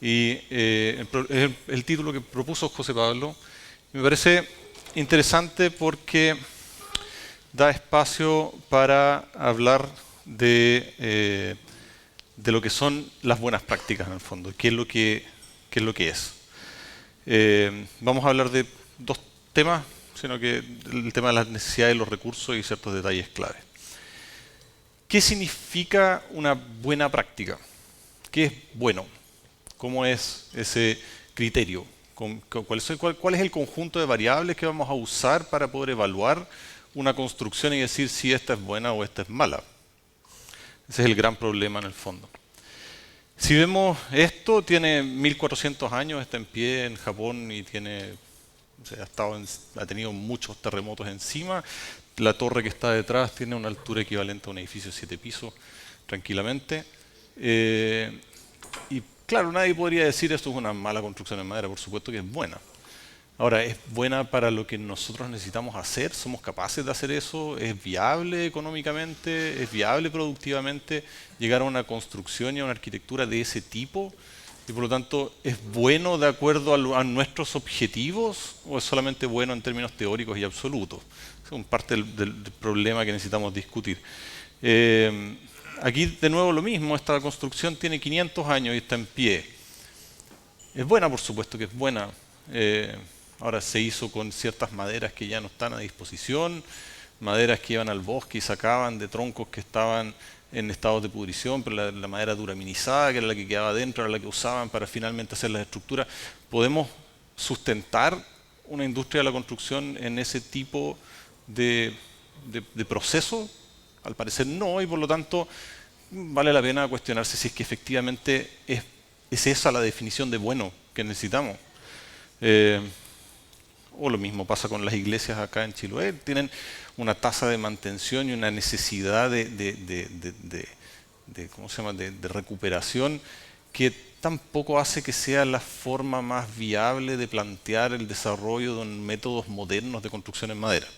Y es el título que propuso José Pablo. Me parece interesante porque da espacio para hablar de lo que son las buenas prácticas en el fondo, qué es lo que es. Vamos a hablar de dos temas, sino que el tema de las necesidades y los recursos y ciertos detalles clave. ¿Qué significa una buena práctica? ¿Qué es bueno? ¿Cómo es ese criterio? ¿Cuál es el conjunto de variables que vamos a usar para poder evaluar una construcción y decir si esta es buena o esta es mala? Ese es el gran problema en el fondo. Si vemos esto, tiene 1400 años, está en pie en Japón y ha tenido muchos terremotos encima. La torre que está detrás tiene una altura equivalente a un edificio de 7 pisos, tranquilamente. Y claro, nadie podría decir esto es una mala construcción en madera, por supuesto que es buena. Ahora, ¿es buena para lo que nosotros necesitamos hacer? ¿Somos capaces de hacer eso? ¿Es viable económicamente? ¿Es viable productivamente llegar a una construcción y a una arquitectura de ese tipo? Y por lo tanto, ¿es bueno de acuerdo a nuestros objetivos o es solamente bueno en términos teóricos y absolutos? Es parte del problema que necesitamos discutir. Aquí de nuevo lo mismo, esta construcción tiene 500 años y está en pie. Es buena, por supuesto que es buena. Ahora se hizo con ciertas maderas que ya no están a disposición, maderas que iban al bosque y sacaban de troncos que estaban en estados de pudrición, pero la madera duraminizada, que era la que quedaba dentro, era la que usaban para finalmente hacer las estructuras. ¿Podemos sustentar una industria de la construcción en ese tipo de proceso? Al parecer no, y por lo tanto vale la pena cuestionarse si es que efectivamente es esa la definición de bueno que necesitamos. O lo mismo pasa con las iglesias acá en Chiloé, tienen una tasa de mantención y una necesidad ¿cómo se llama?, de recuperación que tampoco hace que sea la forma más viable de plantear el desarrollo de métodos modernos de construcción en madera.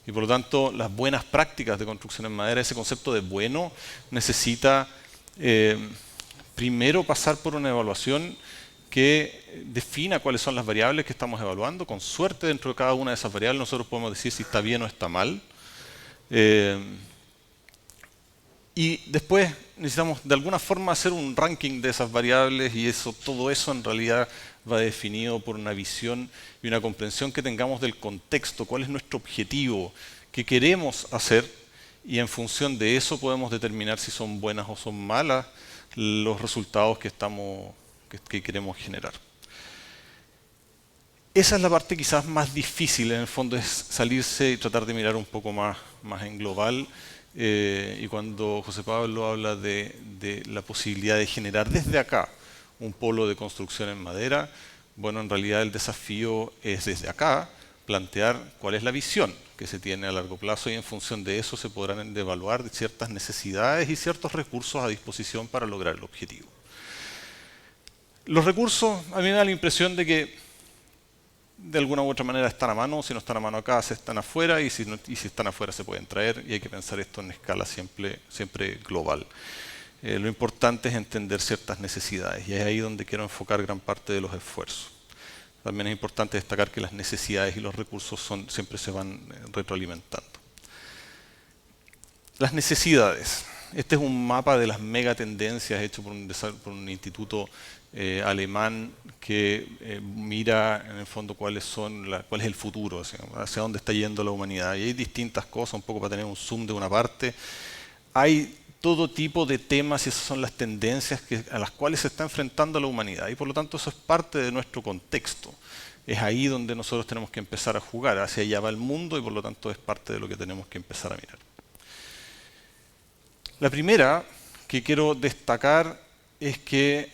Y por lo tanto, las buenas prácticas de construcción en madera, ese concepto de bueno, necesita primero pasar por una evaluación que defina cuáles son las variables que estamos evaluando. Con suerte, dentro de cada una de esas variables nosotros podemos decir si está bien o está mal. Y después necesitamos de alguna forma hacer un ranking de esas variables y todo eso en realidad va definido por una visión y una comprensión que tengamos del contexto, cuál es nuestro objetivo, qué queremos hacer, y en función de eso podemos determinar si son buenas o son malas los resultados que queremos generar. Esa es la parte quizás más difícil, en el fondo, es salirse y tratar de mirar un poco más en global. Y cuando José Pablo habla de la posibilidad de generar desde acá un polo de construcción en madera, bueno, en realidad el desafío es desde acá plantear cuál es la visión que se tiene a largo plazo y en función de eso se podrán evaluar ciertas necesidades y ciertos recursos a disposición para lograr el objetivo. Los recursos, a mí me da la impresión de que de alguna u otra manera están a mano. Si no están a mano acá, se están afuera, y si están afuera se pueden traer, y hay que pensar esto en escala siempre global. Lo importante es entender ciertas necesidades, y es ahí donde quiero enfocar gran parte de los esfuerzos. También es importante destacar que las necesidades y los recursos siempre se van retroalimentando. Las necesidades. Este es un mapa de las megatendencias hecho por un instituto alemán que mira en el fondo cuál es el futuro, hacia dónde está yendo la humanidad. Y hay distintas cosas, un poco para tener un zoom de una parte. Hay todo tipo de temas y esas son las tendencias a las cuales se está enfrentando la humanidad. Y por lo tanto eso es parte de nuestro contexto. Es ahí donde nosotros tenemos que empezar a jugar. Hacia allá va el mundo y por lo tanto es parte de lo que tenemos que empezar a mirar. La primera que quiero destacar es que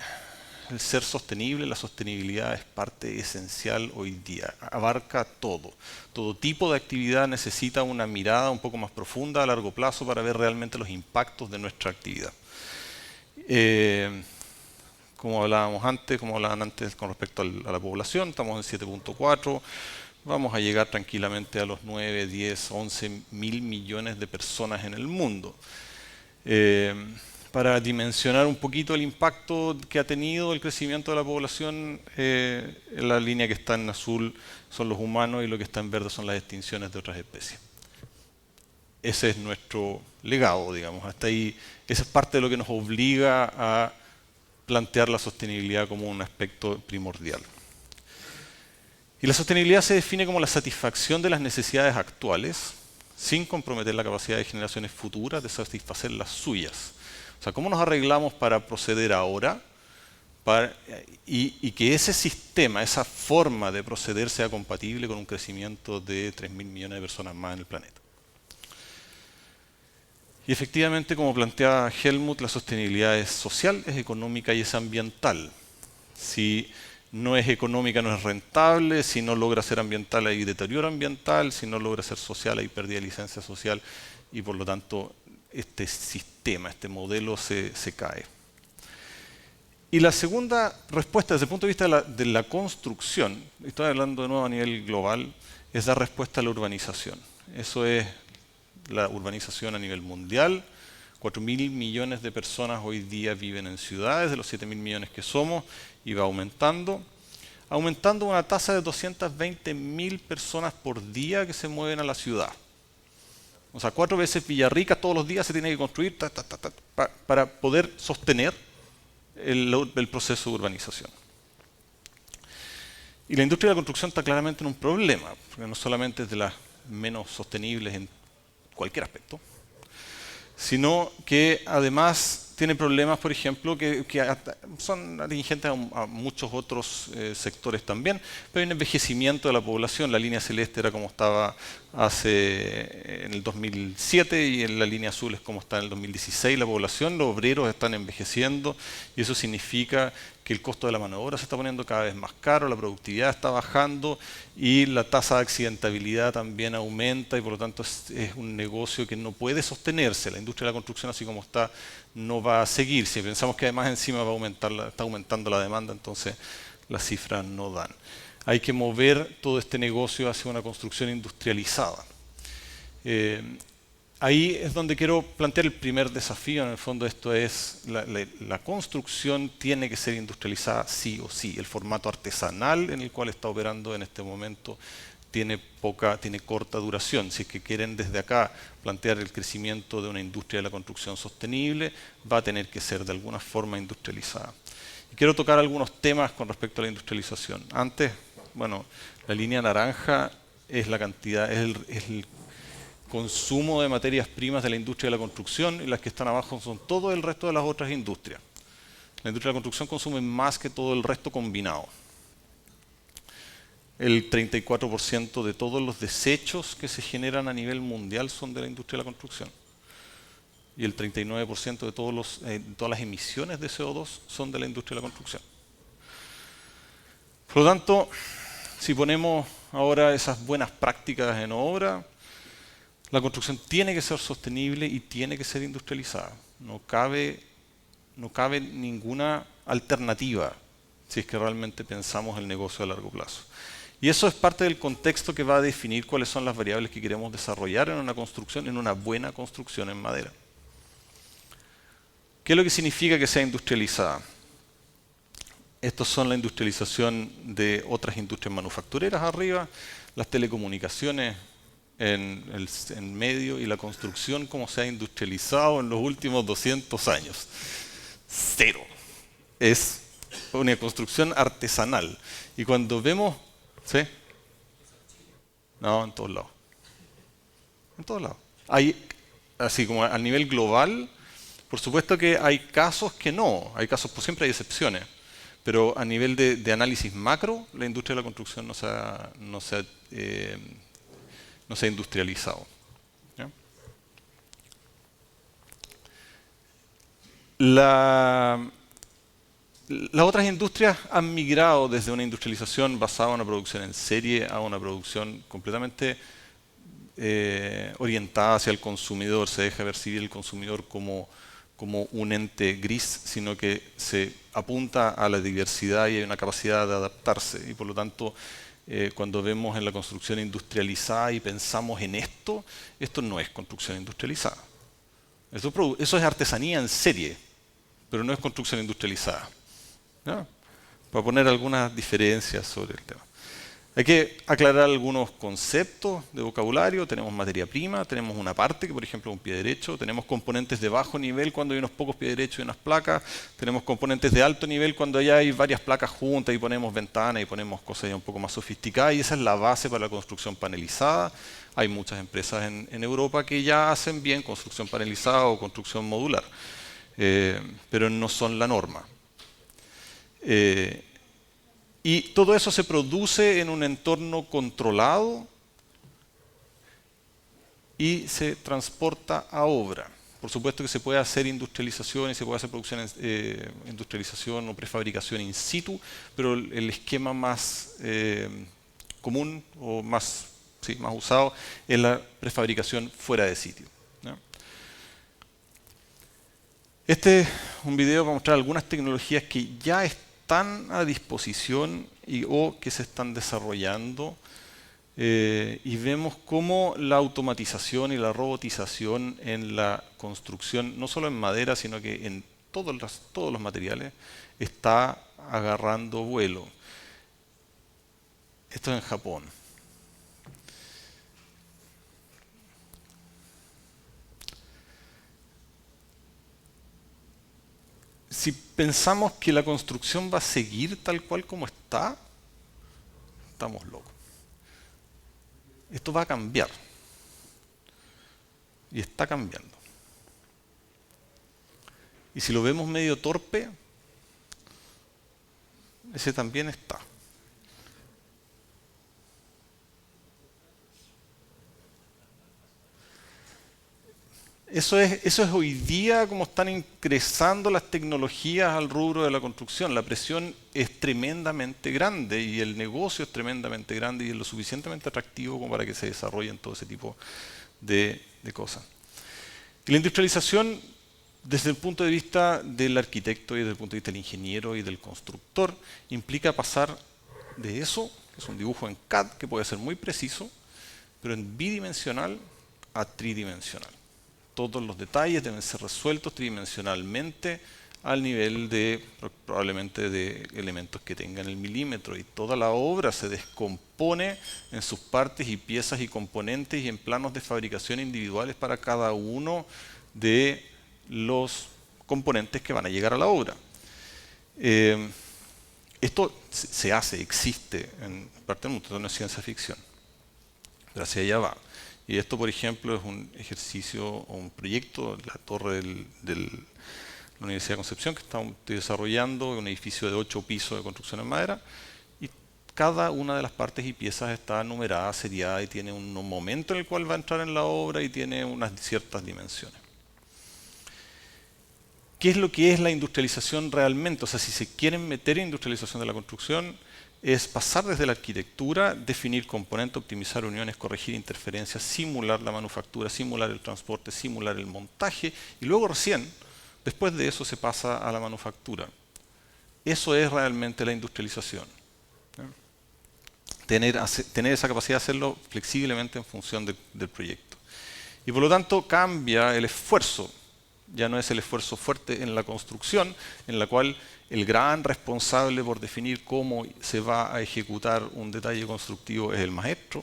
el ser sostenible, la sostenibilidad es parte esencial hoy día, abarca todo. Todo tipo de actividad necesita una mirada un poco más profunda a largo plazo para ver realmente los impactos de nuestra actividad. Como hablaban antes con respecto a la población, estamos en 7.4, vamos a llegar tranquilamente a los 9, 10, 11 mil millones de personas en el mundo. para dimensionar un poquito el impacto que ha tenido el crecimiento de la población, la línea que está en azul son los humanos y lo que está en verde son las extinciones de otras especies. Ese es nuestro legado, digamos. Hasta ahí, esa es parte de lo que nos obliga a plantear la sostenibilidad como un aspecto primordial. Y la sostenibilidad se define como la satisfacción de las necesidades actuales, sin comprometer la capacidad de generaciones futuras de satisfacer las suyas. O sea, ¿cómo nos arreglamos para proceder ahora y que ese sistema, esa forma de proceder sea compatible con un crecimiento de 3.000 millones de personas más en el planeta? Y efectivamente, como planteaba Helmut, la sostenibilidad es social, es económica y es ambiental. Si no es económica, no es rentable. Si no logra ser ambiental, hay deterioro ambiental. Si no logra ser social, hay pérdida de licencia social. Y por lo tanto, este sistema, este modelo se cae. Y la segunda respuesta, desde el punto de vista de la construcción, estoy hablando de nuevo a nivel global, es dar respuesta a la urbanización. Eso es la urbanización a nivel mundial. 4.000 millones de personas hoy día viven en ciudades, de los 7.000 millones que somos, y va aumentando una tasa de 220.000 personas por día que se mueven a la ciudad. O sea, 4 veces Villarrica todos los días se tiene que construir para poder sostener el proceso de urbanización. Y la industria de la construcción está claramente en un problema, porque no solamente es de las menos sostenibles en cualquier aspecto, sino que además tiene problemas, por ejemplo, que son atingentes a muchos otros sectores también, pero hay un envejecimiento de la población. La línea celeste era como estaba en el 2007 y en la línea azul es como está en el 2016 la población. Los obreros están envejeciendo y eso significa que el costo de la mano de obra se está poniendo cada vez más caro, la productividad está bajando y la tasa de accidentabilidad también aumenta y por lo tanto es un negocio que no puede sostenerse. La industria de la construcción así como está no va a seguir. Si pensamos que además encima está aumentando la demanda, entonces las cifras no dan. Hay que mover todo este negocio hacia una construcción industrializada. Ahí es donde quiero plantear el primer desafío. En el fondo esto es, la construcción tiene que ser industrializada sí o sí. El formato artesanal en el cual está operando en este momento tiene corta duración. Si es que quieren desde acá plantear el crecimiento de una industria de la construcción sostenible, va a tener que ser de alguna forma industrializada. Y quiero tocar algunos temas con respecto a la industrialización. Antes, bueno, la línea naranja es la cantidad, es el consumo de materias primas de la industria de la construcción y las que están abajo son todo el resto de las otras industrias. La industria de la construcción consume más que todo el resto combinado. El 34% de todos los desechos que se generan a nivel mundial son de la industria de la construcción. Y el 39% de todas las emisiones de CO2 son de la industria de la construcción. Por lo tanto, si ponemos ahora esas buenas prácticas en obra, la construcción tiene que ser sostenible y tiene que ser industrializada. No cabe ninguna alternativa si es que realmente pensamos el negocio a largo plazo. Y eso es parte del contexto que va a definir cuáles son las variables que queremos desarrollar en una construcción, en una buena construcción en madera. ¿Qué es lo que significa que sea industrializada? Estos son la industrialización de otras industrias manufactureras arriba, las telecomunicaciones en medio y la construcción como se ha industrializado en los últimos 200 años. Cero. Es una construcción artesanal. Y cuando vemos... ¿Sí? No, en todos lados. En todos lados. Así como a nivel global, por supuesto que hay casos que no. Hay casos, pues siempre hay excepciones. Pero a nivel de análisis macro, la industria de la construcción no se ha industrializado. ¿Ya? Las otras industrias han migrado desde una industrialización basada en una producción en serie a una producción completamente orientada hacia el consumidor. Se deja percibir el consumidor como un ente gris, sino que se apunta a la diversidad y hay una capacidad de adaptarse. Y por lo tanto, cuando vemos en la construcción industrializada y pensamos en esto no es construcción industrializada. Eso es artesanía en serie, pero no es construcción industrializada, ¿no? Para poner algunas diferencias sobre el tema. Hay que aclarar algunos conceptos de vocabulario. Tenemos materia prima, tenemos una parte que por ejemplo es un pie derecho, tenemos componentes de bajo nivel cuando hay unos pocos pies derechos y unas placas, tenemos componentes de alto nivel cuando ya hay varias placas juntas y ponemos ventanas y ponemos cosas ya un poco más sofisticadas, y esa es la base para la construcción panelizada. Hay muchas empresas en Europa que ya hacen bien construcción panelizada o construcción modular, pero no son la norma. Y todo eso se produce en un entorno controlado y se transporta a obra. Por supuesto que se puede hacer industrialización y se puede hacer producción, industrialización o prefabricación in situ, pero el esquema más común o más usado es la prefabricación fuera de sitio, ¿no? Este es un video para mostrar algunas tecnologías que ya están a disposición o que se están desarrollando, y vemos cómo la automatización y la robotización en la construcción, no solo en madera, sino que en todos los materiales, está agarrando vuelo. Esto es en Japón. Si pensamos que la construcción va a seguir tal cual como está, estamos locos. Esto va a cambiar. Y está cambiando. Y si lo vemos medio torpe, ese también está. Eso es hoy día como están ingresando las tecnologías al rubro de la construcción. La presión es tremendamente grande y el negocio es tremendamente grande y es lo suficientemente atractivo como para que se desarrollen todo ese tipo de cosas. Y la industrialización, desde el punto de vista del arquitecto y desde el punto de vista del ingeniero y del constructor, implica pasar de eso, que es un dibujo en CAD que puede ser muy preciso, pero en bidimensional a tridimensional. Todos los detalles deben ser resueltos tridimensionalmente al nivel de probablemente de elementos que tengan el milímetro, y toda la obra se descompone en sus partes y piezas y componentes y en planos de fabricación individuales para cada uno de los componentes que van a llegar a la obra. Esto se hace, existe en parte del mundo, no es ciencia ficción, pero hacia allá va. Y esto, por ejemplo, es un ejercicio o un proyecto, la torre de la Universidad de Concepción, que estoy desarrollando, un edificio de 8 pisos de construcción en madera, y cada una de las partes y piezas está numerada, seriada, y tiene un momento en el cual va a entrar en la obra y tiene unas ciertas dimensiones. ¿Qué es lo que es la industrialización realmente? O sea, si se quieren meter en industrialización de la construcción, es pasar desde la arquitectura, definir componentes, optimizar uniones, corregir interferencias, simular la manufactura, simular el transporte, simular el montaje, y luego recién, después de eso, se pasa a la manufactura. Eso es realmente la industrialización, ¿no? Tener esa capacidad de hacerlo flexiblemente en función del proyecto. Y por lo tanto cambia el esfuerzo. Ya no es el esfuerzo fuerte en la construcción, en la cual el gran responsable por definir cómo se va a ejecutar un detalle constructivo es el maestro.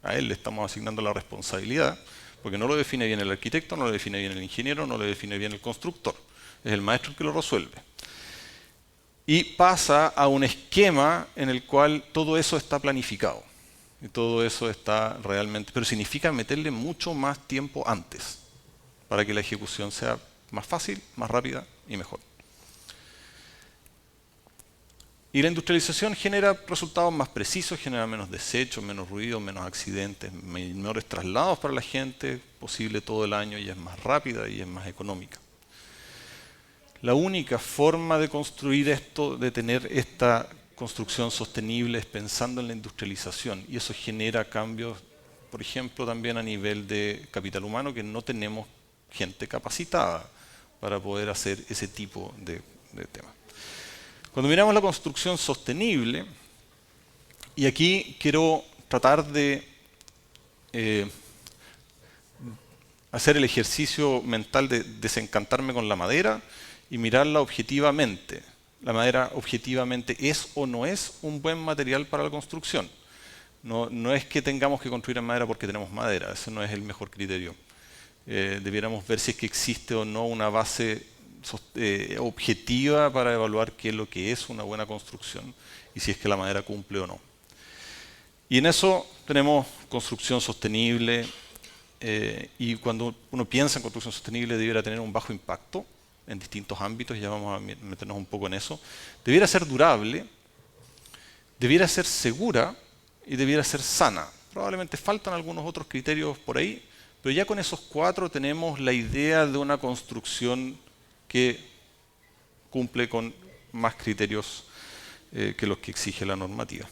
A él le estamos asignando la responsabilidad, porque no lo define bien el arquitecto, no lo define bien el ingeniero, no lo define bien el constructor. Es el maestro el que lo resuelve. Y pasa a un esquema en el cual todo eso está planificado. Y todo eso está realmente... Pero significa meterle mucho más tiempo antes, para que la ejecución sea más fácil, más rápida y mejor. Y la industrialización genera resultados más precisos, genera menos desechos, menos ruido, menos accidentes, menores traslados para la gente, posible todo el año, y es más rápida y es más económica. La única forma de construir esto, de tener esta construcción sostenible, es pensando en la industrialización, y eso genera cambios, por ejemplo, también a nivel de capital humano, que no tenemos gente capacitada para poder hacer ese tipo de temas. Cuando miramos la construcción sostenible, y aquí quiero tratar de hacer el ejercicio mental de desencantarme con la madera y mirarla objetivamente. La madera objetivamente es o no es un buen material para la construcción. No es que tengamos que construir en madera porque tenemos madera, ese no es el mejor criterio. Debiéramos ver si es que existe o no una base objetiva para evaluar qué es lo que es una buena construcción y si es que la madera cumple o no. Y en eso tenemos construcción sostenible, y cuando uno piensa en construcción sostenible debiera tener un bajo impacto en distintos ámbitos, ya vamos a meternos un poco en eso. Debiera ser durable, debiera ser segura y debiera ser sana. Probablemente faltan algunos otros criterios por ahí, pero ya con esos 4 tenemos la idea de una construcción que cumple con más criterios que los que exige la normativa.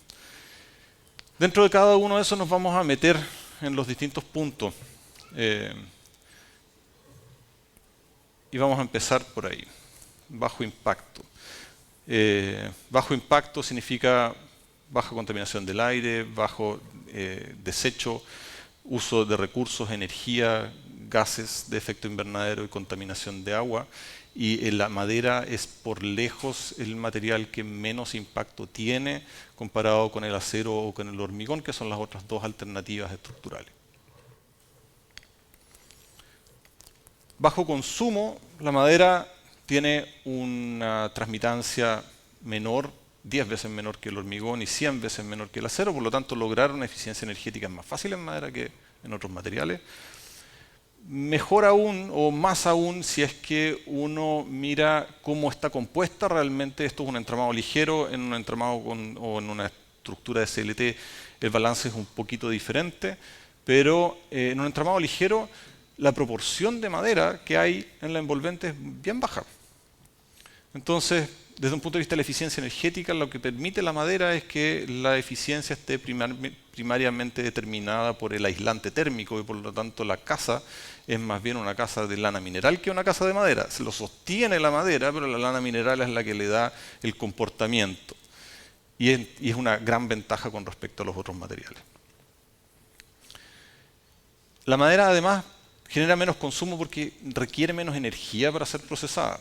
Dentro de cada uno de esos nos vamos a meter en los distintos puntos. Y vamos a empezar por ahí. Bajo impacto. Bajo impacto significa baja contaminación del aire, bajo desecho, uso de recursos, energía, gases de efecto invernadero y contaminación de agua. Y la madera es por lejos el material que menos impacto tiene comparado con el acero o con el hormigón, que son las otras 2 alternativas estructurales. Bajo consumo, la madera tiene una transmitancia menor, 10 veces menor que el hormigón y 100 veces menor que el acero, por lo tanto lograr una eficiencia energética es más fácil en madera que en otros materiales. Mejor aún o más aún si es que uno mira cómo está compuesta realmente. Esto es un entramado ligero, en un entramado o en una estructura de CLT el balance es un poquito diferente, pero en un entramado ligero la proporción de madera que hay en la envolvente es bien baja. Entonces, desde un punto de vista de la eficiencia energética, lo que permite la madera es que la eficiencia esté primariamente determinada por el aislante térmico y por lo tanto la casa es más bien una casa de lana mineral que una casa de madera. Se lo sostiene la madera, pero la lana mineral es la que le da el comportamiento. Y es una gran ventaja con respecto a los otros materiales. La madera además genera menos consumo porque requiere menos energía para ser procesada.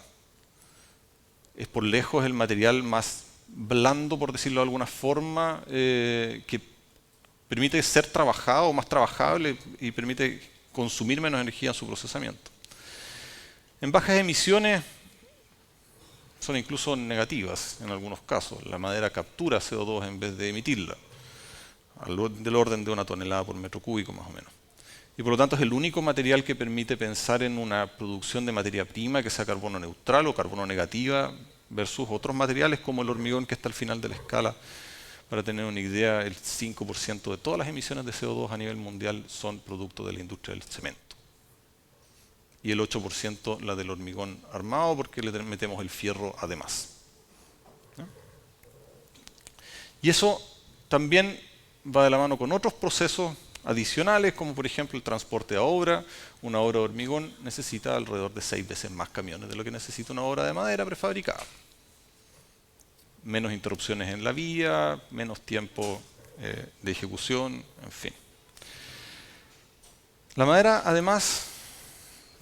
Es por lejos el material más blando, por decirlo de alguna forma, que permite ser trabajado, más trabajable y permite consumir menos energía en su procesamiento. En bajas emisiones son incluso negativas en algunos casos. La madera captura CO2 en vez de emitirla, del orden de 1 tonelada por metro cúbico más o menos. Y por lo tanto es el único material que permite pensar en una producción de materia prima que sea carbono neutral o carbono negativa versus otros materiales como el hormigón, que está al final de la escala. Para tener una idea, el 5% de todas las emisiones de CO2 a nivel mundial son producto de la industria del cemento. Y el 8% la del hormigón armado, porque le metemos el fierro además. ¿No? Y eso también va de la mano con otros procesos adicionales, como por ejemplo el transporte a obra. Una obra de hormigón necesita alrededor de 6 veces más camiones de lo que necesita una obra de madera prefabricada. Menos interrupciones en la vía, menos tiempo de ejecución, en fin. La madera, además,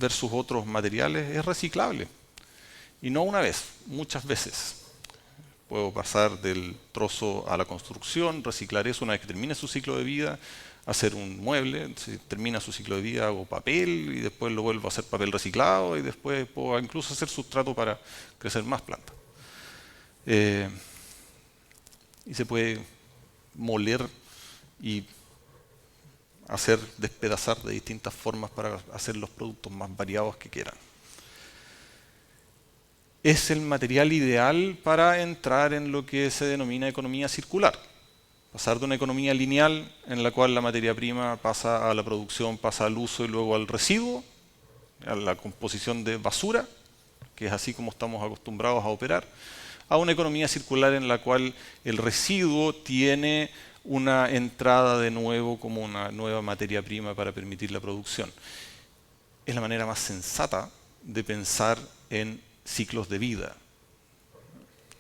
versus otros materiales, es reciclable. Y no una vez, muchas veces. Puedo pasar del trozo a la construcción, reciclar eso una vez que termine su ciclo de vida, hacer un mueble, si termina su ciclo de vida hago papel y después lo vuelvo a hacer papel reciclado y después puedo incluso hacer sustrato para crecer más plantas. Y se puede moler y hacer despedazar de distintas formas para hacer los productos más variados que quieran. Es el material ideal para entrar en lo que se denomina economía circular. Pasar de una economía lineal en la cual la materia prima pasa a la producción, pasa al uso y luego al residuo, a la composición de basura, que es así como estamos acostumbrados a operar, a una economía circular en la cual el residuo tiene una entrada de nuevo como una nueva materia prima para permitir la producción. Es la manera más sensata de pensar en ciclos de vida.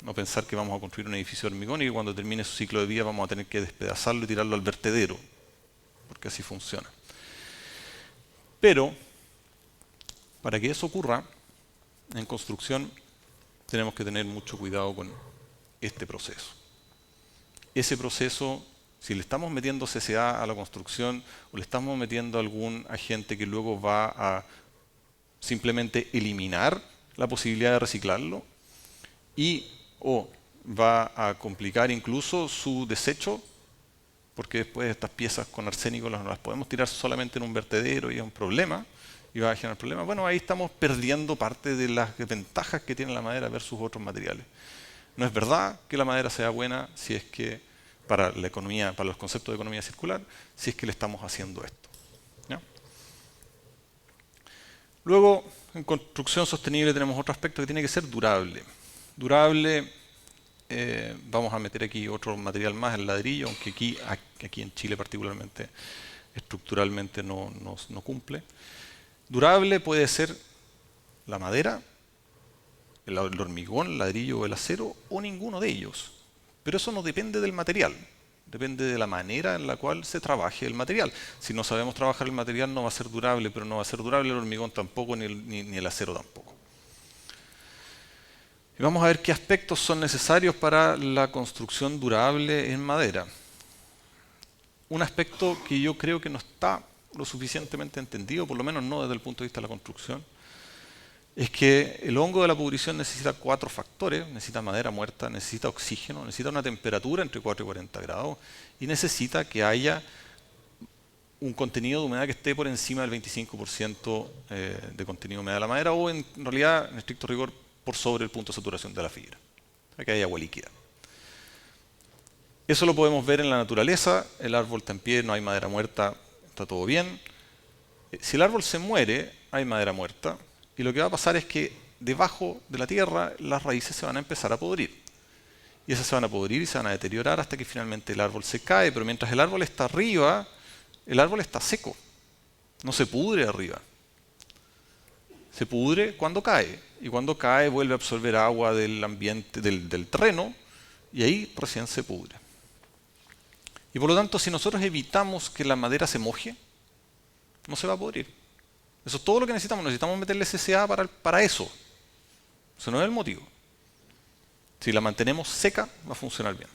No pensar que vamos a construir un edificio de hormigón y que cuando termine su ciclo de vida vamos a tener que despedazarlo y tirarlo al vertedero, porque así funciona. Pero Para que eso ocurra, en construcción tenemos que tener mucho cuidado con este proceso. Ese proceso, si le estamos metiendo CCA a la construcción o le estamos metiendo algún agente que luego va a simplemente eliminar la posibilidad de reciclarlo y o va a complicar incluso su desecho, porque después estas piezas con arsénico no las podemos tirar solamente en un vertedero y es un problema y va a generar problemas. Bueno, ahí estamos perdiendo parte de las ventajas que tiene la madera versus otros materiales. No es verdad que la madera sea buena si es que para la economía, para los conceptos de economía circular, si es que le estamos haciendo esto. ¿Ya? Luego, en construcción sostenible tenemos otro aspecto que tiene que ser durable. Durable, vamos a meter aquí otro material más, el ladrillo, aunque aquí en Chile particularmente estructuralmente no cumple. Durable puede ser la madera, el hormigón, el ladrillo o el acero, o ninguno de ellos. Pero eso no depende del material, depende de la manera en la cual se trabaje el material. Si no sabemos trabajar el material no va a ser durable, pero no va a ser durable el hormigón tampoco, ni el acero tampoco. Y vamos a ver qué aspectos son necesarios para la construcción durable en madera. Un aspecto que yo creo que no está lo suficientemente entendido, por lo menos no desde el punto de vista de la construcción, es que el hongo de la pudrición necesita 4 factores: necesita madera muerta, necesita oxígeno, necesita una temperatura entre 4 y 40 grados y necesita que haya un contenido de humedad que esté por encima del 25% de contenido de humedad de la madera, o en realidad, en estricto rigor, por sobre el punto de saturación de la fibra, para que haya agua líquida. Eso lo podemos ver en la naturaleza. El árbol está en pie, no hay madera muerta, está todo bien. Si el árbol se muere, hay madera muerta, y lo que va a pasar es que debajo de la tierra las raíces se van a empezar a podrir. Y esas se van a podrir y se van a deteriorar hasta que finalmente el árbol se cae, pero mientras el árbol está arriba, el árbol está seco, no se pudre arriba. Se pudre cuando cae, y cuando cae vuelve a absorber agua del ambiente, del terreno, y ahí recién se pudre. Y por lo tanto, si nosotros evitamos que la madera se moje, no se va a pudrir. Eso es todo lo que necesitamos. Necesitamos meterle CCA para eso. Eso no es el motivo. Si la mantenemos seca, va a funcionar bien.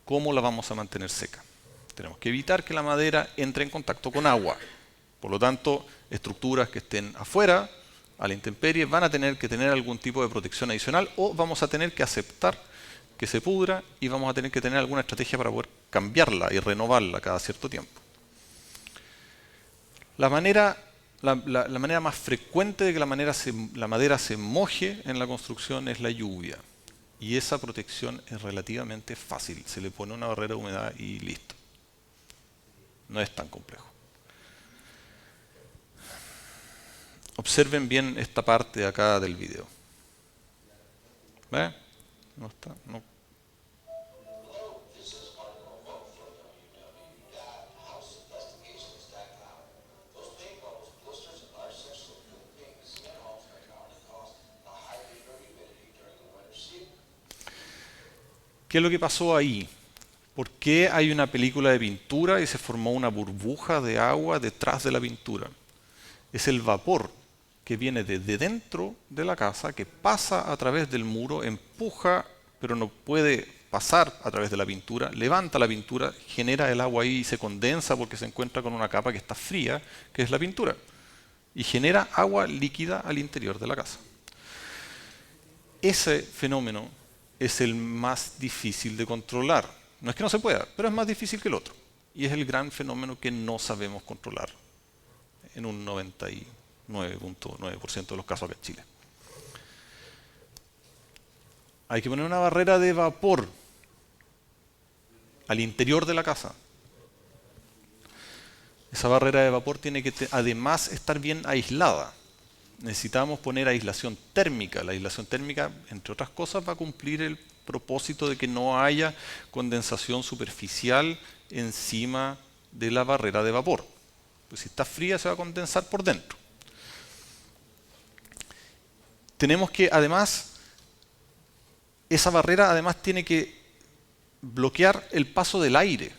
¿Cómo la vamos a mantener seca? Tenemos que evitar que la madera entre en contacto con agua. Por lo tanto, estructuras que estén afuera, a la intemperie, van a tener que tener algún tipo de protección adicional, o vamos a tener que aceptar que se pudra y vamos a tener que tener alguna estrategia para poder cambiarla y renovarla cada cierto tiempo. La manera más frecuente de que la madera se moje en la construcción es la lluvia. Y esa protección es relativamente fácil. Se le pone una barrera de humedad y listo. No es tan complejo. Observen bien esta parte de acá del video. ¿Ve? No está, no. ¿Qué es lo que pasó ahí? ¿Por qué hay una película de pintura y se formó una burbuja de agua detrás de la pintura? Es el vapor que viene desde dentro de la casa, que pasa a través del muro, empuja, pero no puede pasar a través de la pintura, levanta la pintura, genera el agua ahí y se condensa porque se encuentra con una capa que está fría, que es la pintura, y genera agua líquida al interior de la casa. Ese fenómeno es el más difícil de controlar. No es que no se pueda, pero es más difícil que el otro. Y es el gran fenómeno que no sabemos controlar en un 99.9% de los casos acá en Chile. Hay que poner una barrera de vapor al interior de la casa. Esa barrera de vapor tiene que además estar bien aislada. Necesitamos poner aislación térmica. La aislación térmica, entre otras cosas, va a cumplir el propósito de que no haya condensación superficial encima de la barrera de vapor. Pues si está fría se va a condensar por dentro. Tenemos que, además, esa barrera además tiene que bloquear el paso del aire.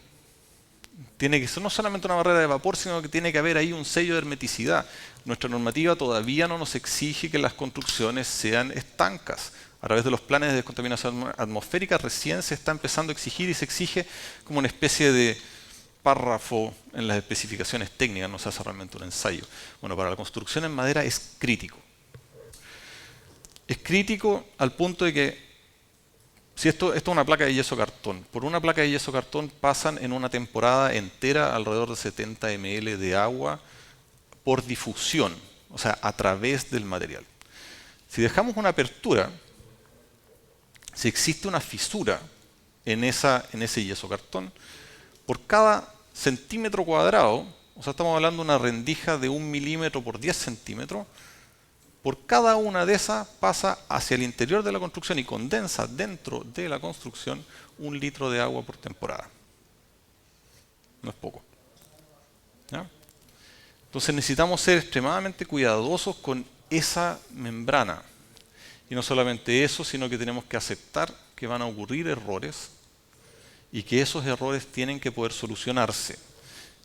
tiene que ser no solamente una barrera de vapor, sino que tiene que haber ahí un sello de hermeticidad. Nuestra normativa todavía no nos exige que las construcciones sean estancas. A través de los planes de descontaminación atmosférica recién se está empezando a exigir y se exige como una especie de párrafo en las especificaciones técnicas, no se hace realmente un ensayo. Bueno, para la construcción en madera es crítico. Es crítico al punto de que si esto es una placa de yeso cartón, por una placa de yeso cartón pasan en una temporada entera alrededor de 70 ml de agua por difusión, o sea, a través del material. Si dejamos una apertura, si existe una fisura en ese yeso cartón, por cada centímetro cuadrado, o sea, estamos hablando de una rendija de 1 milímetro por 10 centímetros, por cada una de esas pasa hacia el interior de la construcción y condensa dentro de la construcción 1 litro de agua por temporada. No es poco. ¿Ya? Entonces necesitamos ser extremadamente cuidadosos con esa membrana. Y no solamente eso, sino que tenemos que aceptar que van a ocurrir errores y que esos errores tienen que poder solucionarse.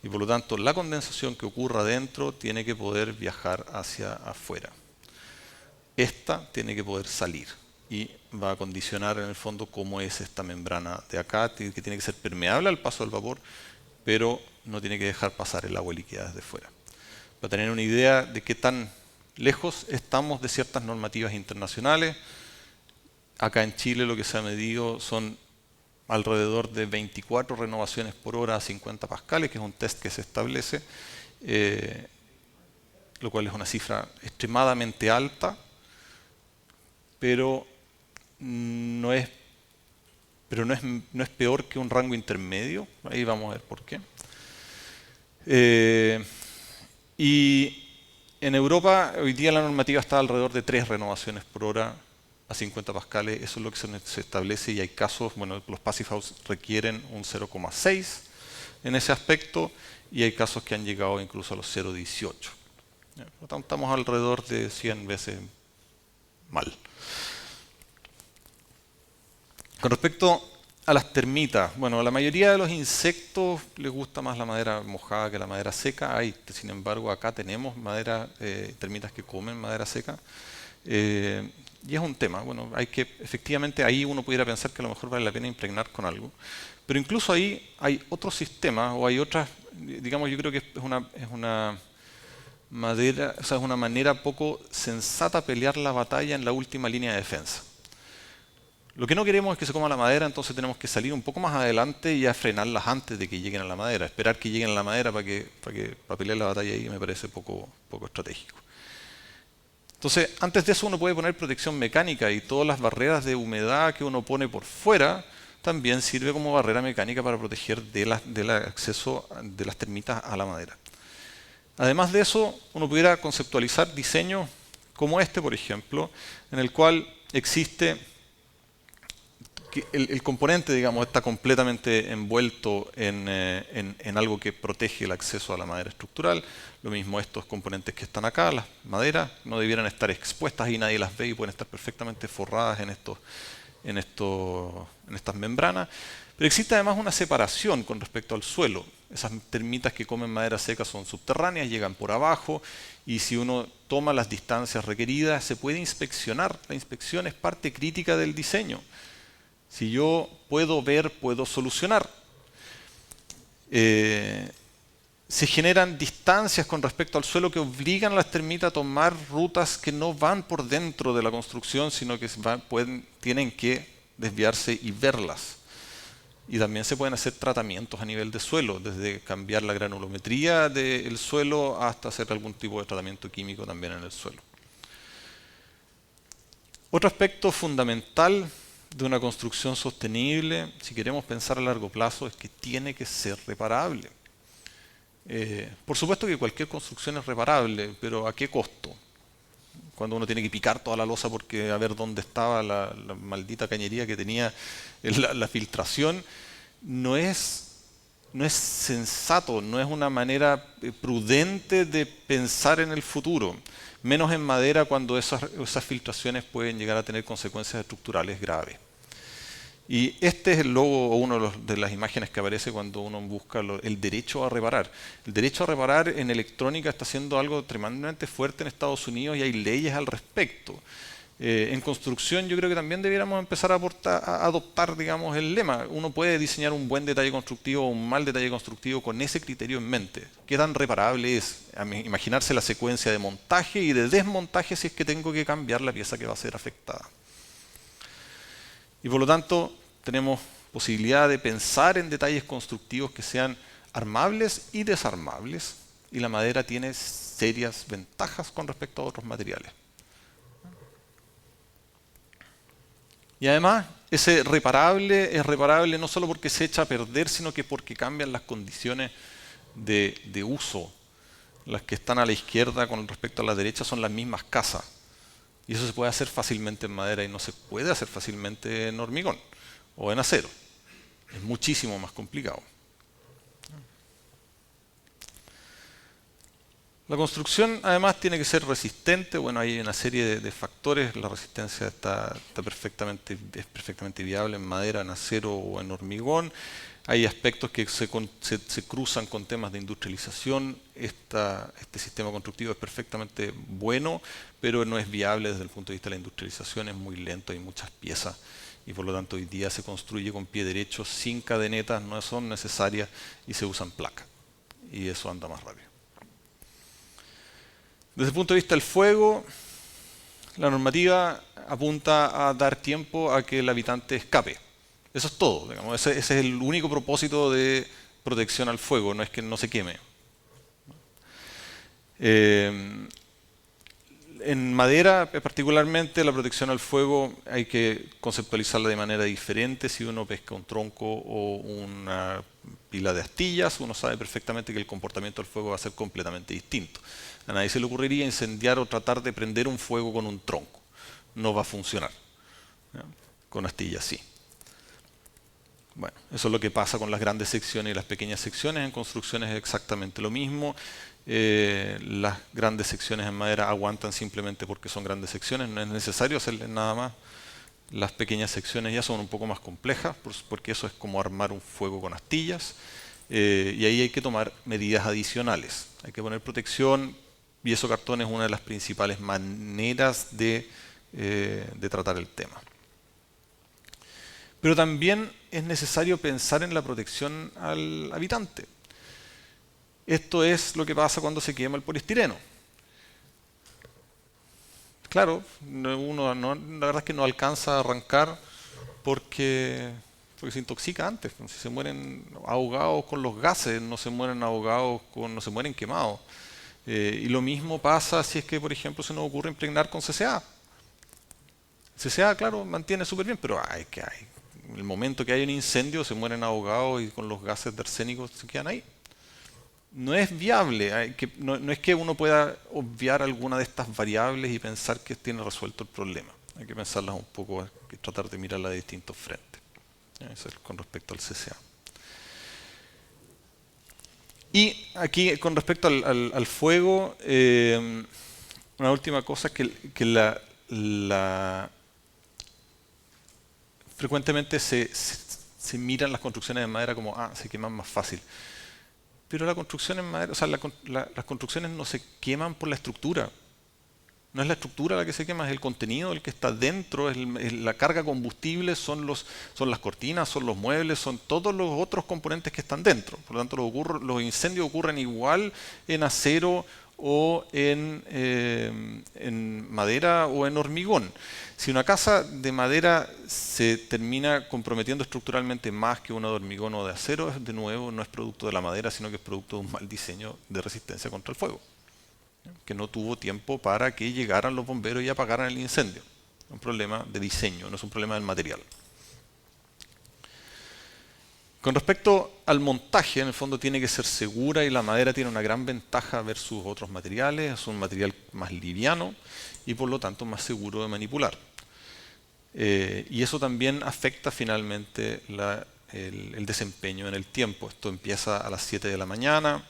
Y por lo tanto, la condensación que ocurra dentro tiene que poder viajar hacia afuera. Esta tiene que poder salir y va a condicionar en el fondo cómo es esta membrana de acá, que tiene que ser permeable al paso del vapor, pero no tiene que dejar pasar el agua líquida desde fuera. Para tener una idea de qué tan lejos estamos de ciertas normativas internacionales, acá en Chile lo que se ha medido son alrededor de 24 renovaciones por hora a 50 pascales, que es un test que se establece, lo cual es una cifra extremadamente alta, pero no es peor que un rango intermedio. Ahí vamos a ver por qué. Y en Europa hoy día la normativa está alrededor de 3 renovaciones por hora a 50 pascales. Eso es lo que se establece y hay casos, bueno, los Passive House requieren un 0,6 en ese aspecto y hay casos que han llegado incluso a los 0,18. Por lo tanto, estamos alrededor de 100 veces mal. Con respecto a las termitas, bueno, a la mayoría de los insectos les gusta más la madera mojada que la madera seca. Sin embargo, acá tenemos termitas que comen madera seca. Y es un tema. Bueno, efectivamente ahí uno pudiera pensar que a lo mejor vale la pena impregnar con algo. Pero incluso ahí hay otros sistemas o hay otras, digamos, yo creo que es una madera, o sea, es una manera poco sensata pelear la batalla en la última línea de defensa. Lo que no queremos es que se coma la madera, entonces tenemos que salir un poco más adelante y a frenarlas antes de que lleguen a la madera. Esperar que lleguen a la madera para pelear la batalla ahí me parece poco estratégico. Entonces, antes de eso uno puede poner protección mecánica y todas las barreras de humedad que uno pone por fuera también sirve como barrera mecánica para proteger del acceso de las termitas a la madera. Además de eso, uno pudiera conceptualizar diseños como este, por ejemplo, en el cual existe que el componente, digamos, está completamente envuelto en algo que protege el acceso a la madera estructural. Lo mismo estos componentes que están acá, las maderas, no debieran estar expuestas y nadie las ve y pueden estar perfectamente forradas en estas membranas. Pero existe además una separación con respecto al suelo. Esas termitas que comen madera seca son subterráneas, llegan por abajo y si uno toma las distancias requeridas se puede inspeccionar. La inspección es parte crítica del diseño. Si yo puedo ver, puedo solucionar. Se generan distancias con respecto al suelo que obligan a las termitas a tomar rutas que no van por dentro de la construcción, sino que tienen que desviarse y verlas. Y también se pueden hacer tratamientos a nivel de suelo, desde cambiar la granulometría del suelo hasta hacer algún tipo de tratamiento químico también en el suelo. Otro aspecto fundamental de una construcción sostenible, si queremos pensar a largo plazo, es que tiene que ser reparable. Por supuesto que cualquier construcción es reparable, pero ¿a qué costo? Cuando uno tiene que picar toda la losa porque a ver dónde estaba la maldita cañería que tenía la filtración, no es sensato, no es una manera prudente de pensar en el futuro. Menos en madera cuando esas filtraciones pueden llegar a tener consecuencias estructurales graves. Y este es el logo o una de las imágenes que aparece cuando uno busca el derecho a reparar. El derecho a reparar en electrónica está siendo algo tremendamente fuerte en Estados Unidos y hay leyes al respecto. En construcción yo creo que también debiéramos empezar a adoptar, digamos, el lema. Uno puede diseñar un buen detalle constructivo o un mal detalle constructivo con ese criterio en mente. ¿Qué tan reparable es? Imaginarse la secuencia de montaje y de desmontaje si es que tengo que cambiar la pieza que va a ser afectada. Y por lo tanto, tenemos posibilidad de pensar en detalles constructivos que sean armables y desarmables, y la madera tiene serias ventajas con respecto a otros materiales. Y además, ese reparable es reparable no solo porque se echa a perder, sino que porque cambian las condiciones de uso. Las que están a la izquierda con respecto a la derecha son las mismas casas. Y eso se puede hacer fácilmente en madera y no se puede hacer fácilmente en hormigón o en acero. Es muchísimo más complicado. La construcción además tiene que ser resistente. Bueno, hay una serie de factores. La resistencia es perfectamente viable en madera, en acero o en hormigón. Hay aspectos que se cruzan con temas de industrialización. Este sistema constructivo es perfectamente bueno, pero no es viable desde el punto de vista de la industrialización. Es muy lento, hay muchas piezas y por lo tanto hoy día se construye con pie derecho, sin cadenetas, no son necesarias y se usan placas. Y eso anda más rápido. Desde el punto de vista del fuego, la normativa apunta a dar tiempo a que el habitante escape. Eso es todo, digamos. Ese es el único propósito de protección al fuego, no es que no se queme. En madera, particularmente, la protección al fuego hay que conceptualizarla de manera diferente. Si uno pesca un tronco o una pila de astillas, uno sabe perfectamente que el comportamiento del fuego va a ser completamente distinto. A nadie se le ocurriría incendiar o tratar de prender un fuego con un tronco. No va a funcionar. ¿Ya? Con astillas sí. Bueno, eso es lo que pasa con las grandes secciones y las pequeñas secciones. En construcciones es exactamente lo mismo. Las grandes secciones en madera aguantan simplemente porque son grandes secciones, no es necesario hacerles nada más. Las pequeñas secciones ya son un poco más complejas, porque eso es como armar un fuego con astillas, y ahí hay que tomar medidas adicionales. Hay que poner protección, y eso cartón es una de las principales maneras de tratar el tema. Pero también es necesario pensar en la protección al habitante. Esto es lo que pasa cuando se quema el poliestireno. Claro, la verdad es que no alcanza a arrancar porque se intoxica antes. Si se mueren ahogados con los gases, no se mueren no se mueren quemados. Y lo mismo pasa si es que, por ejemplo, se nos ocurre impregnar con CCA. CCA, claro, mantiene súper bien, pero en el momento que hay un incendio se mueren ahogados y con los gases de arsénico se quedan ahí. No es viable, no es que uno pueda obviar alguna de estas variables y pensar que tiene resuelto el problema. Hay que pensarlas un poco, tratar de mirarlas de distintos frentes. Eso es con respecto al CCA. Y aquí, con respecto al fuego, una última cosa es que frecuentemente se miran las construcciones de madera como, se queman más fácil. Pero la construcción en madera, o sea, las construcciones no se queman por la estructura. No es la estructura la que se quema, es el contenido el que está dentro, la carga combustible, son las cortinas, son los muebles, son todos los otros componentes que están dentro. Por lo tanto, los incendios ocurren igual en acero o en madera o en hormigón. Si una casa de madera se termina comprometiendo estructuralmente más que una de hormigón o de acero, de nuevo no es producto de la madera, sino que es producto de un mal diseño de resistencia contra el fuego, que no tuvo tiempo para que llegaran los bomberos y apagaran el incendio. Es un problema de diseño, no es un problema del material. Con respecto al montaje, en el fondo tiene que ser segura y la madera tiene una gran ventaja versus otros materiales. Es un material más liviano y por lo tanto más seguro de manipular. Y eso también afecta finalmente el desempeño en el tiempo. Esto empieza a las 7 de la mañana.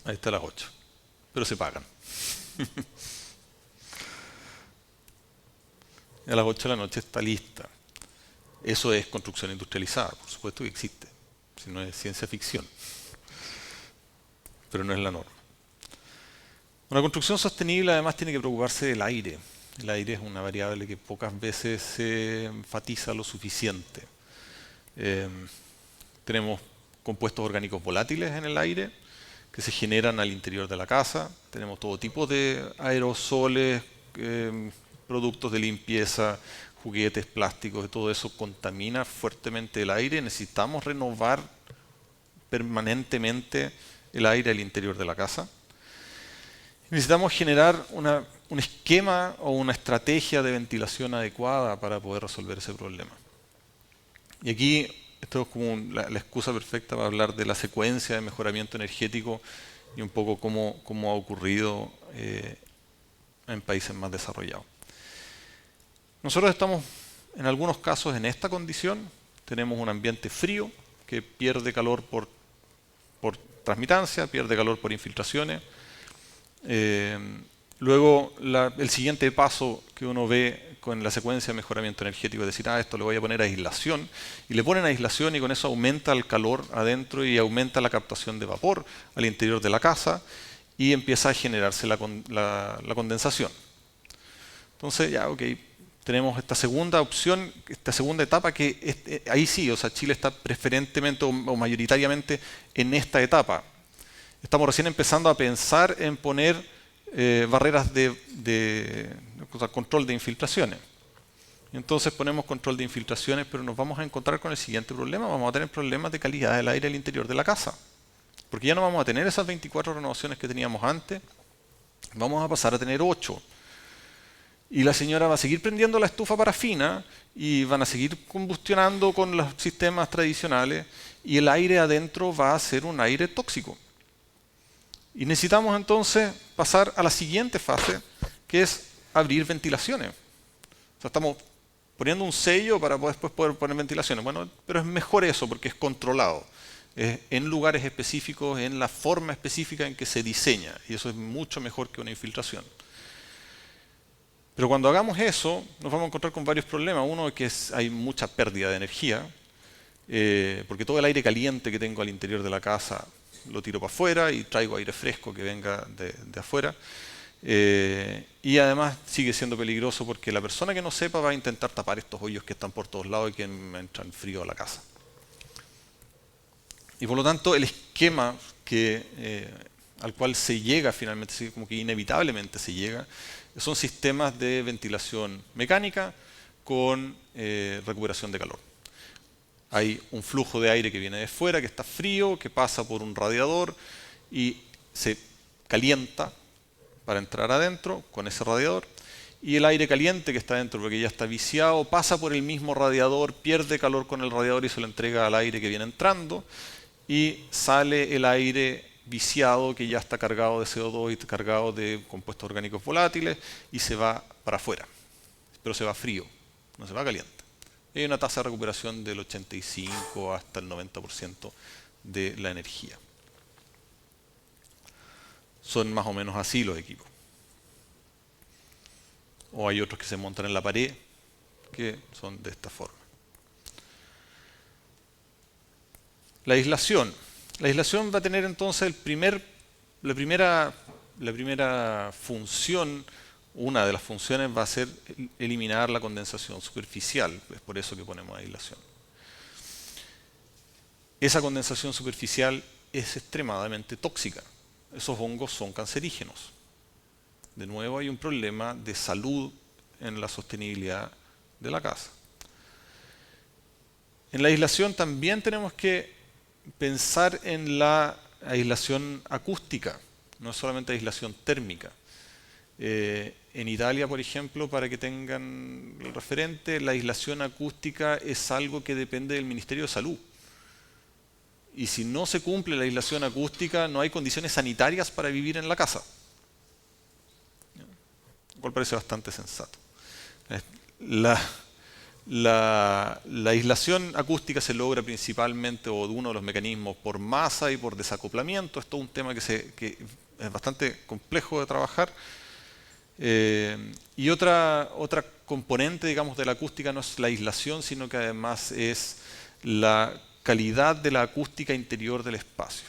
Ahí está las 8. Pero se pagan. Y a las 8 de la noche está lista. Eso es construcción industrializada, por supuesto que existe. Si no es ciencia ficción. Pero no es la norma. Una construcción sostenible además tiene que preocuparse del aire. El aire es una variable que pocas veces se enfatiza lo suficiente. Tenemos compuestos orgánicos volátiles en el aire que se generan al interior de la casa. Tenemos todo tipo de aerosoles, productos de limpieza, juguetes, plásticos, y todo eso contamina fuertemente el aire. Necesitamos renovar permanentemente el aire al interior de la casa. Necesitamos generar un esquema o una estrategia de ventilación adecuada para poder resolver ese problema. Y aquí, esto es como la excusa perfecta para hablar de la secuencia de mejoramiento energético y un poco cómo ha ocurrido en países más desarrollados. Nosotros estamos, en algunos casos, en esta condición. Tenemos un ambiente frío que pierde calor por transmitancia, pierde calor por infiltraciones. Luego, el siguiente paso que uno ve con la secuencia de mejoramiento energético es decir, esto le voy a poner aislación, y le ponen aislación y con eso aumenta el calor adentro y aumenta la captación de vapor al interior de la casa y empieza a generarse la condensación. Entonces, ya, ok, tenemos esta segunda opción, esta segunda etapa que ahí sí, o sea, Chile está preferentemente o mayoritariamente en esta etapa. Estamos recién empezando a pensar en poner barreras de control de infiltraciones. Entonces ponemos control de infiltraciones, pero nos vamos a encontrar con el siguiente problema. Vamos a tener problemas de calidad del aire al interior de la casa. Porque ya no vamos a tener esas 24 renovaciones que teníamos antes, vamos a pasar a tener 8. Y la señora va a seguir prendiendo la estufa parafina y van a seguir combustionando con los sistemas tradicionales y el aire adentro va a ser un aire tóxico. Y necesitamos entonces pasar a la siguiente fase, que es abrir ventilaciones. O sea, estamos poniendo un sello para después poder poner ventilaciones. Bueno, pero es mejor eso porque es controlado. Es en lugares específicos, en la forma específica en que se diseña. Y eso es mucho mejor que una infiltración. Pero cuando hagamos eso, nos vamos a encontrar con varios problemas. Uno es que hay mucha pérdida de energía, porque todo el aire caliente que tengo al interior de la casa lo tiro para afuera y traigo aire fresco que venga de afuera. Y además sigue siendo peligroso porque la persona que no sepa va a intentar tapar estos hoyos que están por todos lados y que entran frío a la casa. Y por lo tanto, el esquema al cual se llega finalmente, como que inevitablemente se llega, son sistemas de ventilación mecánica con recuperación de calor. Hay un flujo de aire que viene de fuera, que está frío, que pasa por un radiador y se calienta para entrar adentro con ese radiador. Y el aire caliente que está dentro, porque ya está viciado, pasa por el mismo radiador, pierde calor con el radiador y se lo entrega al aire que viene entrando. Y sale el aire viciado que ya está cargado de CO2 y cargado de compuestos orgánicos volátiles y se va para afuera. Pero se va frío, no se va caliente. Hay una tasa de recuperación del 85 hasta el 90% de la energía. Son más o menos así los equipos. O hay otros que se montan en la pared, que son de esta forma. La aislación. La aislación va a tener entonces la primera función. Una de las funciones va a ser eliminar la condensación superficial, es por eso que ponemos aislación. Esa condensación superficial es extremadamente tóxica. Esos hongos son cancerígenos. De nuevo hay un problema de salud en la sostenibilidad de la casa. En la aislación también tenemos que pensar en la aislación acústica, no solamente aislación térmica. En Italia, por ejemplo, para que tengan el referente, la aislación acústica es algo que depende del Ministerio de Salud. Y si no se cumple la aislación acústica, no hay condiciones sanitarias para vivir en la casa. Lo cual parece bastante sensato. La aislación acústica se logra principalmente, o de uno de los mecanismos, por masa y por desacoplamiento. Esto es un tema que es bastante complejo de trabajar. Y otra componente, digamos, de la acústica no es la aislación, sino que además es la calidad de la acústica interior del espacio.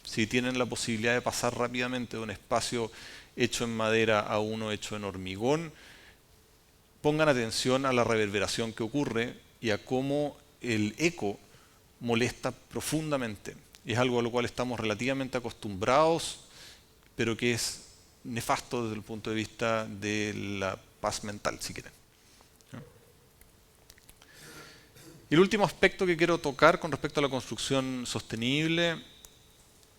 Si tienen la posibilidad de pasar rápidamente de un espacio hecho en madera a uno hecho en hormigón, pongan atención a la reverberación que ocurre y a cómo el eco molesta profundamente. Y es algo a lo cual estamos relativamente acostumbrados, pero que es nefasto desde el punto de vista de la paz mental, si quieren. Y el último aspecto que quiero tocar con respecto a la construcción sostenible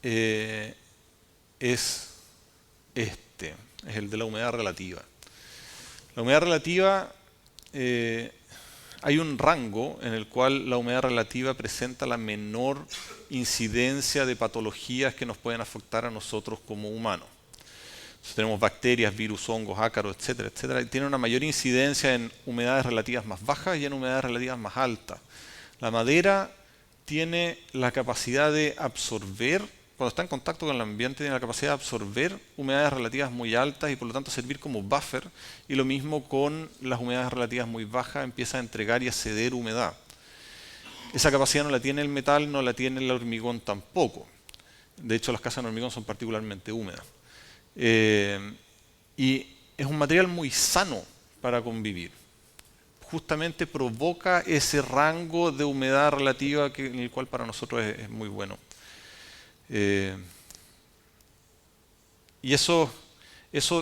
es el de la humedad relativa. La humedad relativa, hay un rango en el cual la humedad relativa presenta la menor incidencia de patologías que nos pueden afectar a nosotros como humanos. Entonces, tenemos bacterias, virus, hongos, ácaros, etcétera, etcétera, y tiene una mayor incidencia en humedades relativas más bajas y en humedades relativas más altas. La madera tiene la capacidad de absorber, cuando está en contacto con el ambiente, tiene la capacidad de absorber humedades relativas muy altas y por lo tanto servir como buffer, y lo mismo con las humedades relativas muy bajas, empieza a entregar y a ceder humedad. Esa capacidad no la tiene el metal, no la tiene el hormigón tampoco. De hecho, las casas en hormigón son particularmente húmedas. Y es un material muy sano para convivir. Justamente provoca ese rango de humedad relativa en el cual para nosotros es muy bueno. Y eso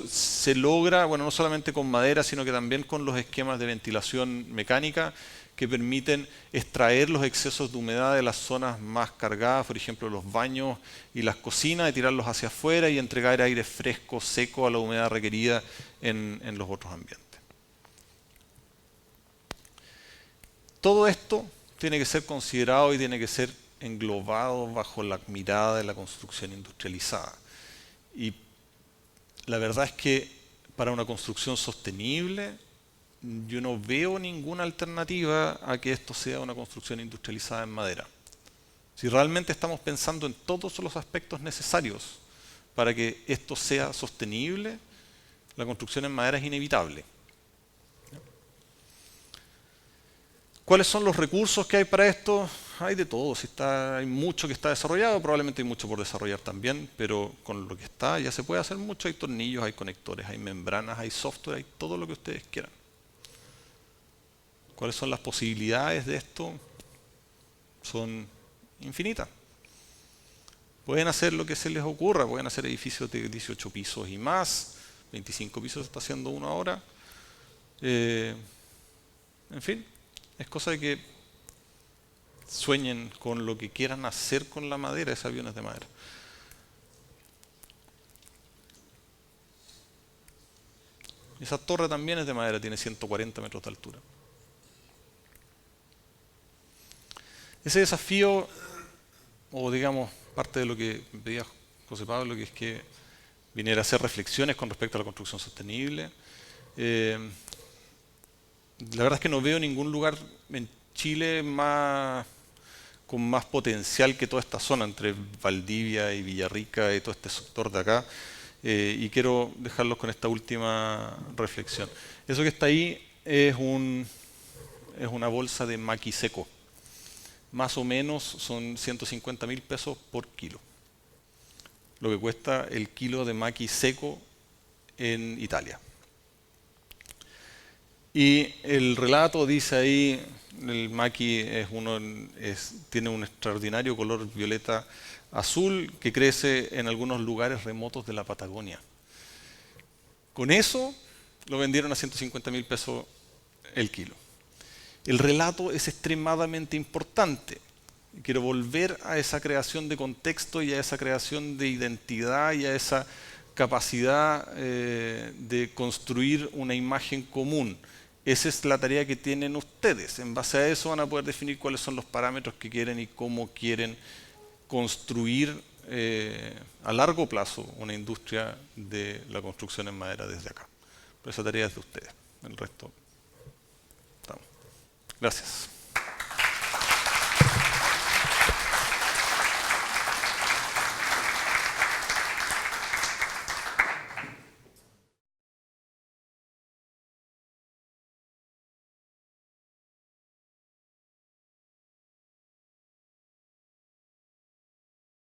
se logra, bueno, no solamente con madera, sino que también con los esquemas de ventilación mecánica que permiten extraer los excesos de humedad de las zonas más cargadas, por ejemplo los baños y las cocinas, y tirarlos hacia afuera y entregar aire fresco, seco a la humedad requerida en los otros ambientes. Todo esto tiene que ser considerado y tiene que ser englobado bajo la mirada de la construcción industrializada. Y la verdad es que para una construcción sostenible, yo no veo ninguna alternativa a que esto sea una construcción industrializada en madera. Si realmente estamos pensando en todos los aspectos necesarios para que esto sea sostenible, la construcción en madera es inevitable. ¿Cuáles son los recursos que hay para esto? Hay de todo. Hay mucho que está desarrollado, probablemente hay mucho por desarrollar también, pero con lo que está ya se puede hacer mucho. Hay tornillos, hay conectores, hay membranas, hay software, hay todo lo que ustedes quieran. ¿Cuáles son las posibilidades de esto? Son infinitas. Pueden hacer lo que se les ocurra, pueden hacer edificios de 18 pisos y más, 25 pisos se está haciendo uno ahora. En fin, es cosa de que sueñen con lo que quieran hacer con la madera, esos aviones de madera. Esa torre también es de madera, tiene 140 metros de altura. Ese desafío, o digamos, parte de lo que pedía José Pablo, que es que viniera a hacer reflexiones con respecto a la construcción sostenible. La verdad es que no veo ningún lugar en Chile con más potencial que toda esta zona, entre Valdivia y Villarrica y todo este sector de acá. Y quiero dejarlos con esta última reflexión. Eso que está ahí es una bolsa de maqui seco. Más o menos son 150.000 pesos por kilo. Lo que cuesta el kilo de maqui seco en Italia. Y el relato dice ahí, el maqui tiene un extraordinario color violeta azul que crece en algunos lugares remotos de la Patagonia. Con eso lo vendieron a 150.000 pesos el kilo. El relato es extremadamente importante. Quiero volver a esa creación de contexto y a esa creación de identidad y a esa capacidad de construir una imagen común. Esa es la tarea que tienen ustedes. En base a eso van a poder definir cuáles son los parámetros que quieren y cómo quieren construir a largo plazo una industria de la construcción en madera desde acá. Pero esa tarea es de ustedes. El resto Gracias.